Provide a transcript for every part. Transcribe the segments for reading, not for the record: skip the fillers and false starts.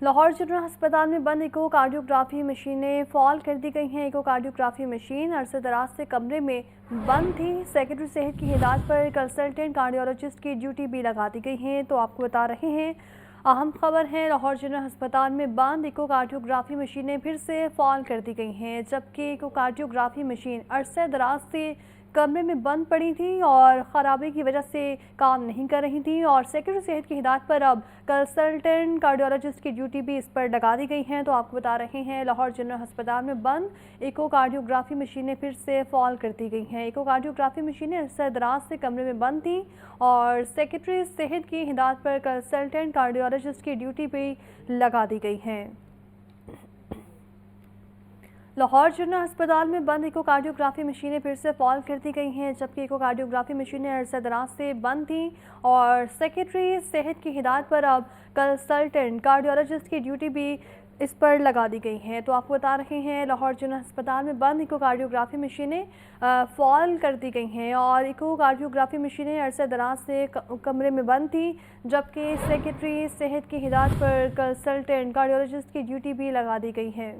Lahore general अस्पताल में बंद इको कार्डियोग्राफी मशीनें फॉल कर दी गई हैं। इको कार्डियोग्राफी मशीन अरसे दराज से कमरे में बंद थी। सेक्रेटरी सेहत की हिदायत पर कंसल्टेंट कार्डियोलॉजिस्ट की ड्यूटी भी लगा दी गई है। तो आपको बता रहे हैं, अहम खबर है, लाहौर जनरल अस्पताल में बंद इको कार्डियोग्राफी मशीनें फिर से फॉल कर दी गई हैं, जबकि इको कार्डियोग्राफी मशीन अरसे दराज से कमरे में बंद पड़ी थी और ख़राबी की वजह से काम नहीं कर रही थी। और सेक्रेटरी सेहत की हिदायत पर अब कंसल्टेंट कार्डियोलॉजिस्ट की ड्यूटी भी इस पर लगा दी गई हैं। तो आपको बता रहे हैं, लाहौर जनरल अस्पताल में बंद इको कार्डियोग्राफी मशीनें फिर से फॉल कर दी गई हैं। इको कार्डियोग्राफी मशीनें अरसे दराज से कमरे में बंद थी और सेक्रेटरी सेहत की हिदायत पर कंसल्टेंट कार्डियोलॉजिस्ट की ड्यूटी भी लगा दी गई हैं। लाहौर जनरल अस्पताल में बंद इको कार्डियोग्राफी मशीनें फिर से फॉल कर दी गई हैं, जबकि इको कार्डियोग्राफी मशीनें अरसे दराज से बंद थीं और सेक्रेटरी सेहत की हिदायत पर अब कंसल्टेंट कार्डियोलॉजिस्ट की ड्यूटी भी इस पर लगा दी गई हैं। तो आपको बता रहे हैं, लाहौर जनरल अस्पताल में बंद इको कार्डियोग्राफी मशीनें फॉल कर दी गई हैं और इको कार्डियोग्राफी मशीनें अरसे दराज से कमरे में बंद थी, जबकि सेक्रेटरी सेहत की हिदायत पर कंसल्टेंट कार्डियोलॉजिस्ट की ड्यूटी भी लगा दी गई है।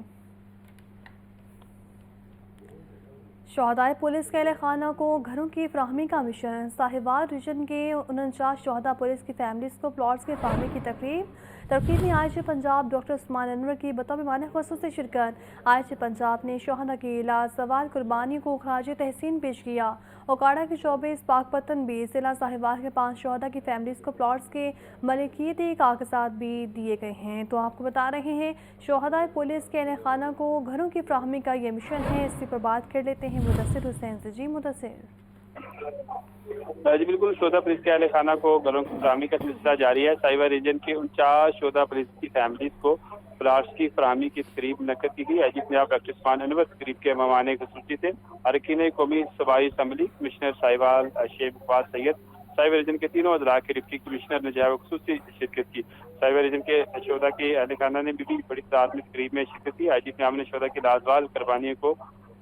शहदाए पुलिस के अहले खाना को घरों की फ्राहमी का मिशन। साहिवाल रीजन के 49 शहदा पुलिस की फैमिलीज को प्लॉट्स की फ्राहमी की तकरीब में आईजी पंजाब डॉक्टर उस्मान अनवर की बतौर मेहमान ख़ुसूसी शिरकत। आईजी पंजाब ने शहदा की लाजवाल कुर्बानी को खराज तहसीन पेश किया। ओकाड़ा के 24 पाकपतन भी जिला साहिवाल के 5 शहदा की फैमिलीज को प्लॉट्स के मलिकियती कागजात भी दिए गए हैं। तो आपको बता रहे हैं, शहदाए पुलिस के अहले खाना को घरों की फ्राहमी का ये मिशन है। इसी पर बात कर लेते हैं मुदस्सिर हुसैन से। जी मुदस्सिर। जी बिल्कुल, शोधा पुलिस के अहले खाना को घरों की फराहमी का सिलसिला जारी है। साहिवाल रीजन के 49 शोधा पुलिस की फैमिलीज को प्लाट्स की फराहमी की तकरीब मुनक्कद की गई। आईजी पंजाब डॉक्टर उस्मान अनवर तकरीब के मेहमान खुसूसी थे। अरकान कौमी सूबाई assembly, commissioner Sahiwal Sheikh Iqbal Syed, Sahiwal region के तीनों अजला के डिप्टी कमिश्नर ने जो है वो खुसूसी शिरकत की। साहिवाल रीजन के शोधा के अहले खाना ने भी बड़ी तादाद में तकरीब में शिरकत की। आईजी पंजाब ने शोधा की लाजवाल कुर्बानियों को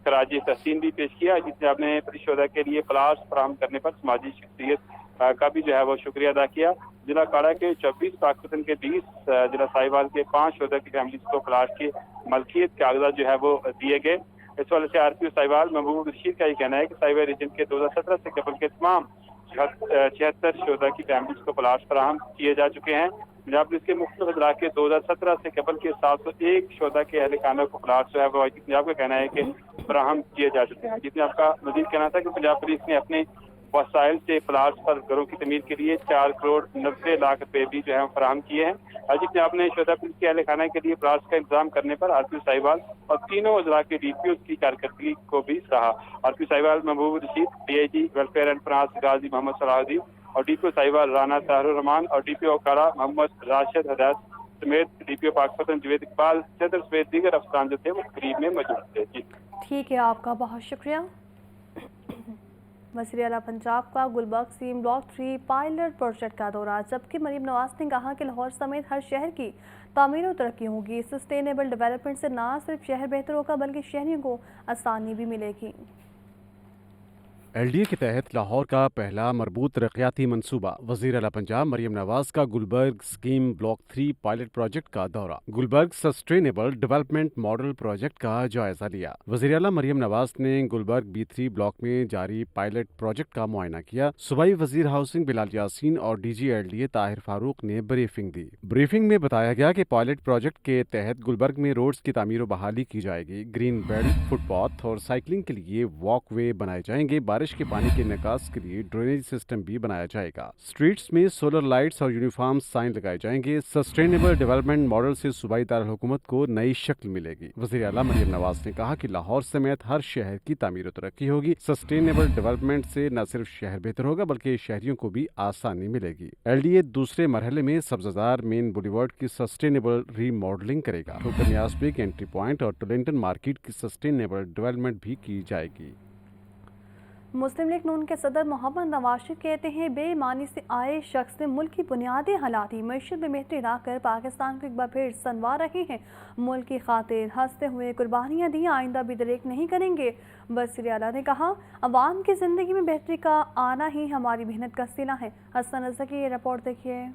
खराज तहसीन भी पेश किया, जिसने आपने शोधा के लिए प्लाट्स फराहम करने पर समाजी शख्सियत का भी जो है वो शुक्रिया अदा किया। जिला काड़ा के 24 पाकिस्तान के 20 जिला साहिवाल के 5 शोधा की फैमिलीज को प्लाट की मलकियत कागजात जो है वो दिए गए। इस वाले से आरपीओ साहिवाल महबूब रशीद का ये कहना है कि साहिवाल रीजन के 2017 से कबल के तमाम 76 शोधा की फैमिलीज को प्लाट्स फराहम किए जा चुके हैं। पंजाब पुलिस के मुख्तलिफ अजला के 2017 से कबल के 701 शोधा के अहले खाना को प्लाट्स जो है वो पंजाब का कहना है कि फराहम किए जा चुके हैं। जिसमें आपका मजीद कहना था कि पंजाब पुलिस ने अपने वसाइल से प्लाट्स पर घरों की तमीर के लिए 4 करोड़ 90 लाख रुपए भी जो है फराहम किए हैं। जिसमें आपने शोधा पुलिस के अहले खाना के लिए प्लाट्स का इंतजाम करने पर आरपीओ साहिवाल और तीनों अजला के डीपीओ की कारकर्दगी को भी सराहा। RPO Sahiwal Mehboob Rasheed, DIG welfare and finance Ghazi Muhammad Salahuddin और डीपीओ साहिवाल राना ताहिर रहमान और डीपीओ ओकाड़ा मोहम्मद राशिद हदायत समेत डीपीओ पाकपतन जवेद इकबाल सदर समेत दीगर अफसरान जो थे वो तकरीब में मौजूद थे। जी ठीक है, आपका बहुत शुक्रिया। वज़ीर आला पंजाब का Gulberg scheme block 3 pilot project का दौरा। जबकि मरीम नवाज ने कहा कि लाहौर समेत हर शहर की तामीर और तरक्की होगी। सस्टेनेबल डेवलपमेंट से न सिर्फ शहर बेहतर होगा बल्कि शहरियों को आसानी भी मिलेगी। एलडीए के तहत लाहौर का पहला मरबूत तरक्याती मनसूबा। वज़ीर आला पंजाब मरीम नवाज का Gulberg scheme block 3 pilot project का दौरा। Gulberg sustainable development model project का जायजा लिया। वज़ीर आला मरीम नवाज ने गुलबर्ग B3 ब्लॉक में जारी पायलट प्रोजेक्ट का मुआयना किया। सूबाई वज़ीर हाउसिंग बिलाल यासीन और डीजी एलडीए ताहिर फारूक ने ब्रीफिंग दी। ब्रीफिंग में बताया गया कि पायलट प्रोजेक्ट के तहत गुलबर्ग में रोड्स की तामीर और बहाली की जाएगी। ग्रीन बेल्ट, फुटपाथ और साइकिलिंग के लिए वॉक वे बनाए जाएंगे। बारिश के पानी के निकास के लिए ड्रेनेज सिस्टम भी बनाया जाएगा। स्ट्रीट्स में सोलर लाइट्स और यूनिफॉर्म साइन लगाए जाएंगे। सस्टेनेबल डेवलपमेंट मॉडल से सूबाई दारकूमत को नई शक्ल मिलेगी। वज़ीर आला मरीम नवाज ने कहा कि लाहौर समेत हर शहर की तामीर और तरक्की होगी। सस्टेनेबल डेवलपमेंट से न सिर्फ शहर बेहतर होगा बल्कि शहरियों को भी आसानी मिलेगी। एलडीए दूसरे मरहले में सब्जाजार मेन बुलेवार्ड की सस्टेनेबल रीमॉडलिंग करेगा। ठोकर न्यासबेग एंट्री पॉइंट और टोलेंटन मार्केट की सस्टेनेबल डेवलपमेंट भी की जाएगी। मुस्लिम लीग नून के सदर मोहम्मद नवाज कहते हैं, बेईमानी से आए शख्स ने मुल्क की बुनियादी हालाती मईशत में बेहतरी ला कर पाकिस्तान को एक बार फिर संवार रहे हैं। मुल्क की खातिर हंसते हुए कुर्बानियाँ दी, आइंदा भी दरेक नहीं करेंगे। वज़ीर आला ने कहा, अवाम की जिंदगी में बेहतरी का आना ही हमारी मेहनत का सिला है। हसन रज़ा की ये रिपोर्ट देखिए।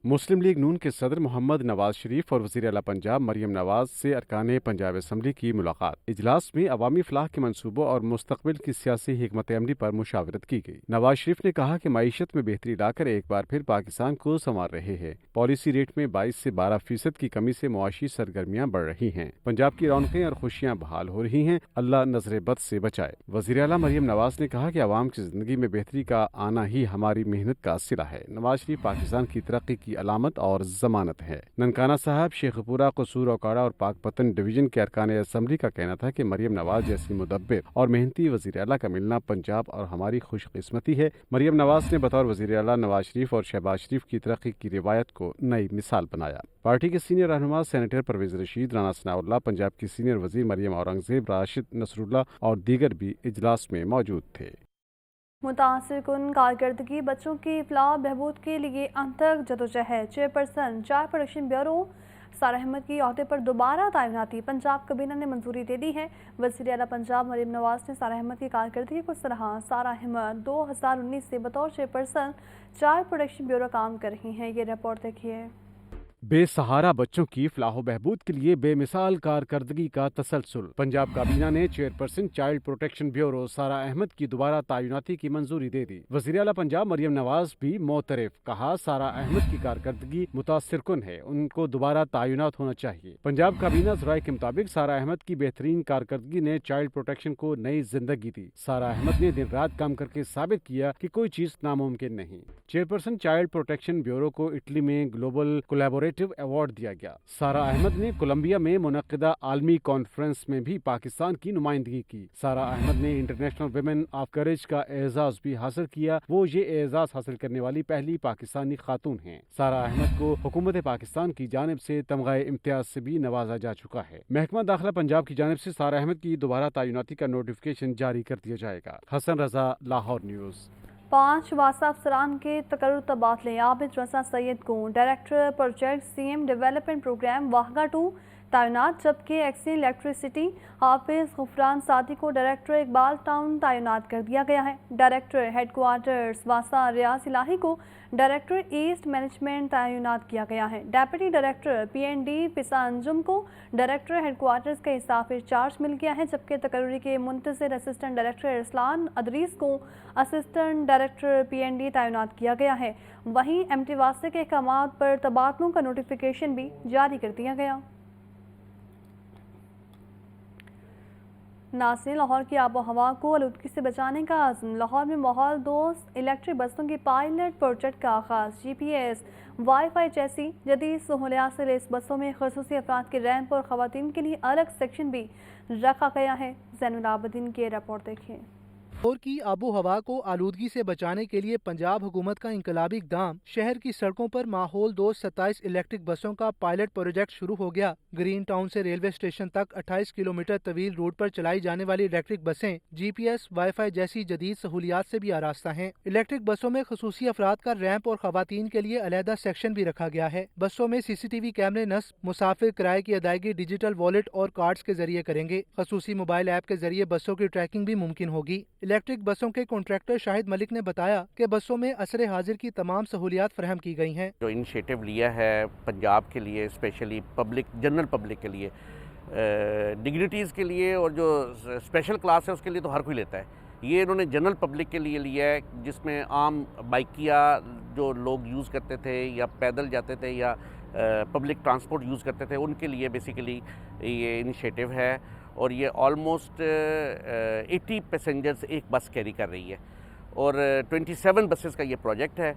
मुस्लिम लीग नून के सदर मोहम्मद नवाज शरीफ और वज़ीर आला पंजाब मरियम नवाज से अरकान पंजाब असम्बली की मुलाकात। इजलास में अवामी फलाह के मनसूबों और मुस्तकबिल की सियासी हिकमत अमली पर मुशावरत की गई। नवाज शरीफ ने कहा कि मईशत में बेहतरी लाकर एक बार फिर पाकिस्तान को संवार रहे हैं। पॉलिसी रेट में 22 से 12% की कमी से मुआशी सरगर्मियाँ बढ़ रही हैं। पंजाब की रौनकें और खुशियाँ बहाल हो रही हैं। अल्लाह नजर बद से बचाए। वज़ीर आला मरियम नवाज ने कहा कि आवाम की जिंदगी में बेहतरी का आना ही हमारी मेहनत का सिला है। नवाज शरीफ पाकिस्तान की तरक्की की अलामत और जमानत है। ननकाना साहब, शेखपुरा, कसूर, ओकाड़ा और पाकपतन डिवीजन के अरकान असम्बली का कहना था कि मरियम नवाज जैसी मुदब्बिर और मेहनती वज़ीर आला का मिलना पंजाब और हमारी खुशकिस्मती है। मरियम नवाज ने बतौर वज़ीर आला नवाज शरीफ और शहबाज शरीफ की तरक्की की रिवायत को नई मिसाल बनाया। पार्टी के सीनियर रहनुमा सेनेटर परवेज रशीद, राना सनाउल्लाह, पंजाब की सीनियर वज़ीर मरियम औरंगजेब, राशिद नसरुल्लाह और दीगर भी इजलास में मौजूद थे। मुतासिर कुन कारकर्दगी बच्चों की फलाह बहबूद के लिए अंतक जदोजहद। चेयरपर्सन चाय प्रोडक्शन ब्यूरो सारा अहमद की अहदे पर दोबारा तैनाती पंजाब काबीना ने मंजूरी दे दी है। वज़ीर आला पंजाब मरियम नवाज ने सारा अहमद की कारकर्दगी को सराहा। सारा अहमद 2019 से बतौर चेयरपर्सन चाय प्रोडक्शन ब्यूरो काम कर रही हैं। ये रिपोर्ट देखिए। बेसहारा बच्चों की फलाह बहबूद के लिए बेमिसाल कारकर्दगी का तसलसल। पंजाब काबीना ने चेयरपर्सन चाइल्ड प्रोटेक्शन ब्यूरो सारा अहमद की दोबारा तैनाती की मंजूरी दे दी। वज़ीर आला पंजाब मरियम नवाज भी मोतरफ। कहा, सारा अहमद की कारकर्दगी मुतासिर कुन है, उनको दोबारा तैनात होना चाहिए। पंजाब काबीना राय के मुताबिक सारा अहमद की बेहतरीन कारकर्दगी ने चाइल्ड प्रोटेक्शन को नई जिंदगी दी। सारा अहमद ने दिन रात काम करके साबित किया कि कोई चीज नामुमकिन नहीं। चेयरपर्सन चाइल्ड प्रोटेक्शन ब्यूरो को इटली में ग्लोबल कोलैबोरेटिव अवार्ड दिया गया। सारा अहमद ने कोलंबिया में मुनक्किदा आलमी कॉन्फ्रेंस में भी पाकिस्तान की नुमाइंदगी की। सारा अहमद ने इंटरनेशनल वुमेन ऑफ करेज का एजाज भी हासिल किया। वो ये एजाज हासिल करने वाली पहली पाकिस्तानी खातून हैं। सारा अहमद को हुकूमत पाकिस्तान की जानिब से तमगा इम्तियाज से भी नवाजा जा चुका है। महकमा दाखिला पंजाब की जानिब से सारा अहमद की दोबारा तैनाती का नोटिफिकेशन जारी कर दिया जाएगा। हसन रजा, लाहौर न्यूज़। 5 वासा अफसरान के तकर्रुर तबादले। आबिद रजा सैयद को director project CM development programme Wahga 2 तैनात, जबकि एक्सिल इलेक्ट्रिसिटी हाफिज गुफरान सादी को डायरेक्टर इकबाल टाउन तैनात कर दिया गया है। डायरेक्टर हेडक्वार्टर्स वासा रियाज इलाही को डायरेक्टर ईस्ट मैनेजमेंट तैनात किया गया है। डेप्यूटी डायरेक्टर PND पिसा अंजुम को डायरेक्टर हेडक्वार्टर्स का हिसाब चार्ज मिल गया है, जबकि तकर्री के मुंतज़िर असिस्टेंट डायरेक्टर इस्लान अदरीस को असिस्टेंट डायरेक्टर PND तैनात किया गया है। वहीं MT वासे के अहकाम पर तबादलों का नोटिफिकेशन भी जारी कर दिया गया। नाज़रीन, लाहौर की आबो हवा को आलूदगी से बचाने का आज़म। लाहौर में माहौल दोस्त इलेक्ट्रिक बसों की पायलट प्रोजेक्ट का आगाज़। GPS, वाईफाई जैसी जदीद सहूलियात से लेस बसों में ख़ुसूसी अफराद के रैंप और ख़वातीन के लिए अलग सेक्शन भी रखा गया है। ज़ैनुल आबिदीन की रिपोर्ट देखिए। लाहौर की आबो हवा को आलूदगी से बचाने के लिए पंजाब हुकूमत का इंकलाबी इक़दाम। शहर की सड़कों पर माहौल दोस्त 27 इलेक्ट्रिक बसों का पायलट प्रोजेक्ट शुरू हो गया। ग्रीन टाउन से रेलवे स्टेशन तक 28 किलोमीटर तवील रूट पर चलाई जाने वाली इलेक्ट्रिक बसें GPS, वाईफाई जैसी जदीद सहूलियात से भी आरास्ता हैं। इलेक्ट्रिक बसों में खसूसी अफराद का रैंप और खवातीन के लिए अलहदा सेक्शन भी रखा गया है। बसों में CCTV कैमरे नस्ब, मुसाफिर किराए की अदायगी डिजिटल वॉलेट और कार्ड्स के जरिए करेंगे। खसूसी मोबाइल ऐप के जरिए बसों की ट्रैकिंग भी मुमकिन होगी। इलेक्ट्रिक बसों के कॉन्ट्रैक्टर शाहिद मलिक ने बताया कि बसों में असरे हाजिर की तमाम सहूलियात फराहम की गई हैं। जो इनिशिएटिव लिया है पंजाब के लिए, स्पेशली पब्लिक, जनरल पब्लिक के लिए, डिग्निटीज़ के लिए और जो स्पेशल क्लास है उसके लिए तो हर कोई लेता है। ये इन्होंने जनरल पब्लिक के लिए लिया है, जिसमें आम बाइकिया जो लोग यूज़ करते थे या पैदल जाते थे या पब्लिक ट्रांसपोर्ट यूज़ करते थे, उनके लिए बेसिकली ये इनिशिएटिव है। और ये ऑलमोस्ट 80 पैसेंजर्स एक बस कैरी कर रही है और 27 बसेस का ये प्रोजेक्ट है।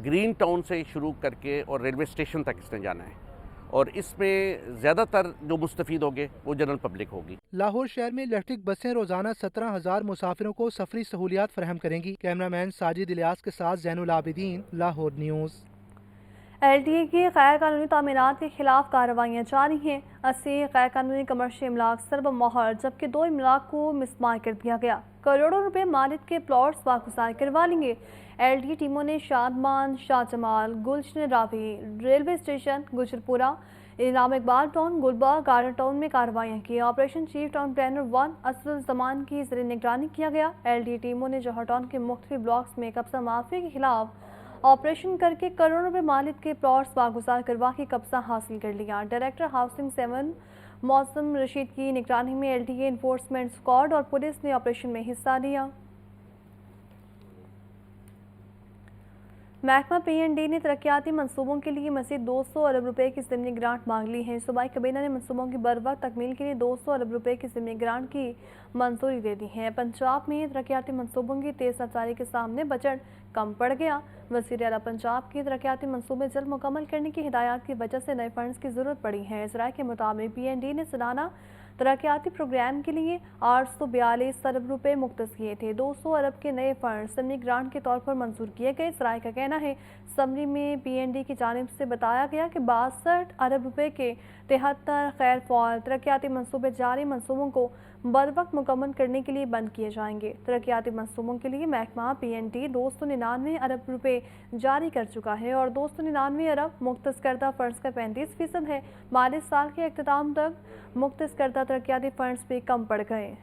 ग्रीन टाउन से शुरू करके और रेलवे स्टेशन तक इसने जाना है और इसमें ज़्यादातर जो मुस्तफ़ीद होंगे वो जनरल पब्लिक होगी। लाहौर शहर में इलेक्ट्रिक बसें रोजाना 17,000 मुसाफिरों को सफरी सहूलियात फराहम करेंगी। कैमरामैन साजिद इलियास के साथ ज़ैनुल आबिदीन, लाहौर न्यूज़। LTA की गैर कानूनी तामीरात के खिलाफ कार्रवाइयाँ जारी हैं। 80 गैर कानूनी कमर्शियल इमलाक सरब मोहर, जबकि 2 इमलाक को मिसमार कर दिया गया। करोड़ों रुपए मालिक के प्लॉट्स वागुजार करवा लेंगे। LTA टीमों ने Shadman, Shahjamal, Gulshan Ravi, railway station, Gujjarpura, Inam Iqbal town, Gulberg garden town में कार्रवाइयाँ की। ऑपरेशन चीफ टाउन प्लानर 1 असफल जमान की ज़रिए निगरानी किया गया। LTA टीमों ने जौहर टाउन के मुख्तलिफ ब्लॉक्स में कब्जा माफिया के खिलाफ ऑपरेशन करके करोड़ों रुपए मालिक के प्लॉट्स वागुजार करवा के कब्जा हासिल कर लिया। डायरेक्टर हाउसिंग 7 मौसम रशीद की निगरानी में LTA इन्फोर्समेंट स्क्वाड और पुलिस ने ऑपरेशन में हिस्सा लिया। महकमा PND ने तरक्याती मंसूबों के लिए मज़ीद 200 अरब रुपए की ज़मीनी ग्रांट मांग ली है। सूबाई काबीना ने मंसूबों की बरवक्त तकमील के लिए 200 अरब रुपए की ज़मीनी ग्रांट की मंजूरी दे दी है। पंजाब में तरक्याती मंसूबों की तेज़ रफ्तारी के सामने बजट कम पड़ गया। वज़ीर आला पंजाब की तरक्याती मंसूबे जल्द मुकम्मल करने की हिदायत की वजह से नए फंड्स की ज़रूरत पड़ी है। इस राय के मुताबिक PND ने सालाना तरक्याती प्रोग्राम के लिए 842 अरब रुपए मुख्तस किए थे। 200 अरब के नए फंड समरी ग्रांट के तौर पर मंजूर किए गए। सराय का कहना है समरी में PND की जानिब से बताया गया कि 62 अरब रुपए के 73 खैर फौल तरक्याती मंसूबे जारी मंसूबों को बर वक्त मुकम्मल करने के लिए बंद किए जाएंगे। तरक्याती मंसूबों के लिए महकमा PND 299 अरब रुपए जारी कर चुका है और 299 अरब मुख्तस करदा फंड्स का 35% है। माली साल के अख्ताम तक मुख्तस करदा तरक्याती फंड्स भी कम पड़ गए।